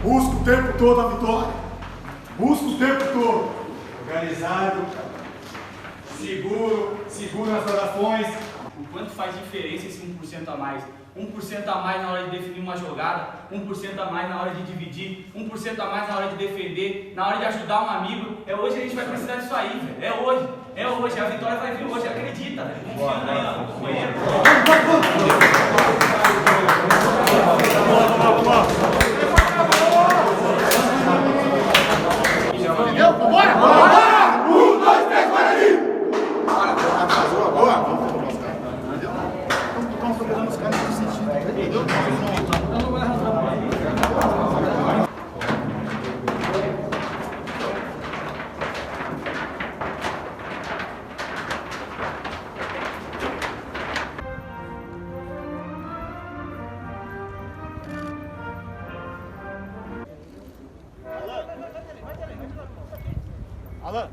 Busca o tempo todo a vitória. Busca o tempo todo. Organizado, seguro nas orações. O quanto faz diferença esse 1% a mais? 1% a mais na hora de definir uma jogada, 1% a mais na hora de dividir, 1% a mais na hora de defender, na hora de ajudar um amigo. É hoje que a gente vai precisar disso aí, velho. É hoje. É hoje. A vitória vai vir hoje. Acredita, velho. Confiando aí, ó, companheiro. Bora! Bora! 1, 2, 3, Guarani! Boa! Estamos jogando os caras nesse sentido, entendeu? Alan!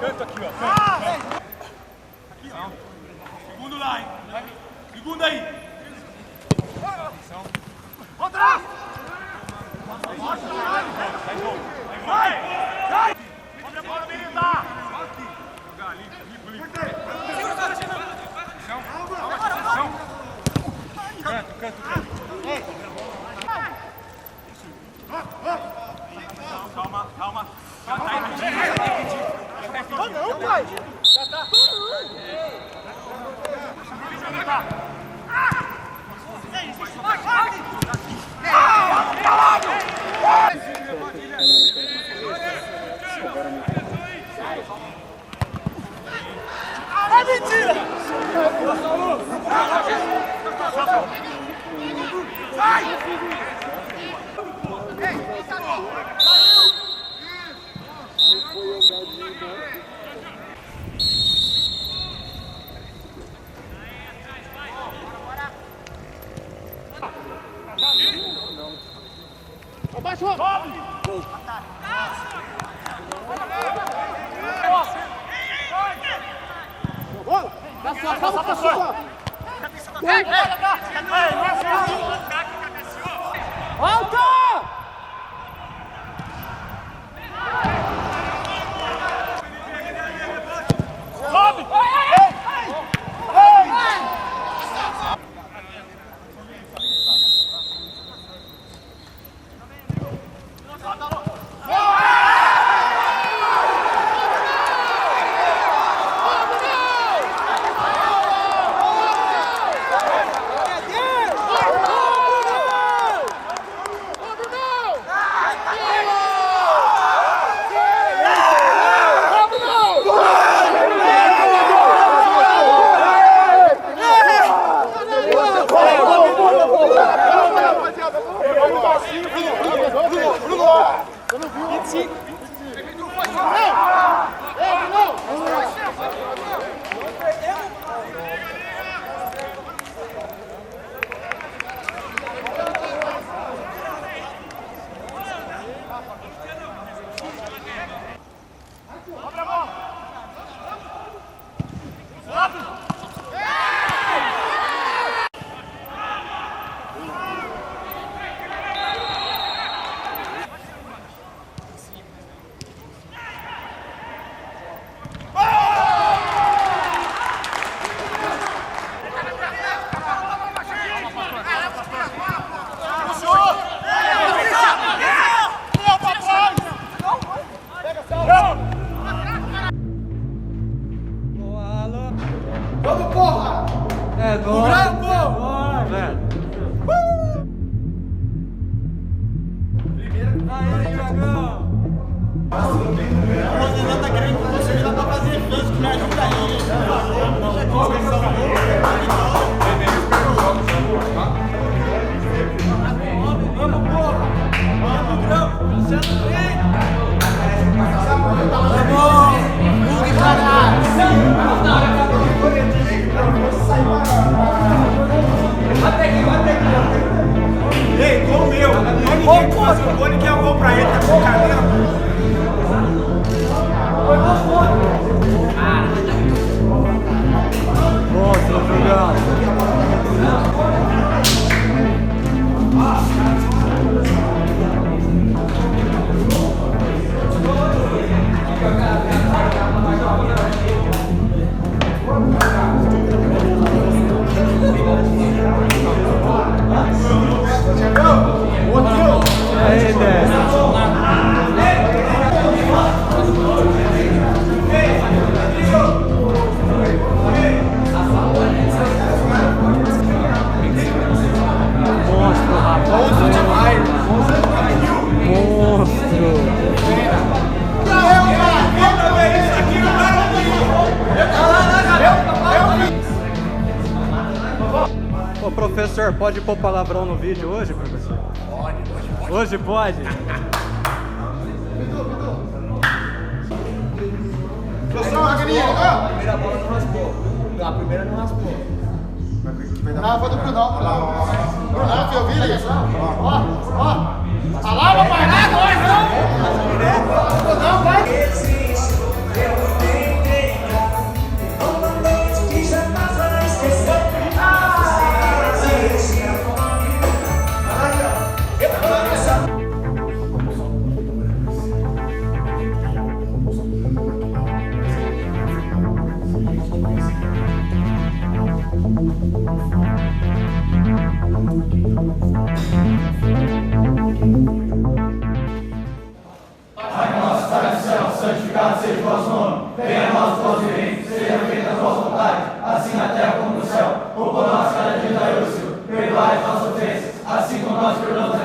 Canto aqui, ó. Aqui, ó. Segundo lá, hein? Segundo aí. Contra! Vai! Vai! Vamos embora, menina! Jogar ali, Canto. Calma. Já tá impedido. Não, pai! Já tá! É mentira! Saulo! Sai! Abaixo! Sobe! Passa, professor! Volta! Sobe! Vamos, porra! É gol! Aí, Thiagão! O Rosenão tá querendo que você já tá fazendo físico, me ajuda aí. Vamos, porra! Vamos, Grão! Você não vem! Vamos! Bugre, caralho! Bate aqui! Ei, gol meu! Não ninguém faz o gol, ninguém é o gol pra ele, tá com cabelo. Monstro, Julião! Aí, Dé! Monstro, rapaz! Monstro demais! Monstro! Ô, professor, pode pôr palavrão no vídeo hoje, professor? Pode. Hoje pode? Professor, Magrinho! A primeira bola não raspou. A primeira não raspou. Não, foi do Brunão. Brunão, que eu vi, liga. Ó. A lá, papai, lá, nós, não! Brunão, vai! Santificado seja o vosso nome, venha a nós o vosso reino, seja feita a vossa vontade, assim na terra como no céu. O pão nosso cada dia dai hoje, perdoai as nossas ofensas, assim como nós perdoamos a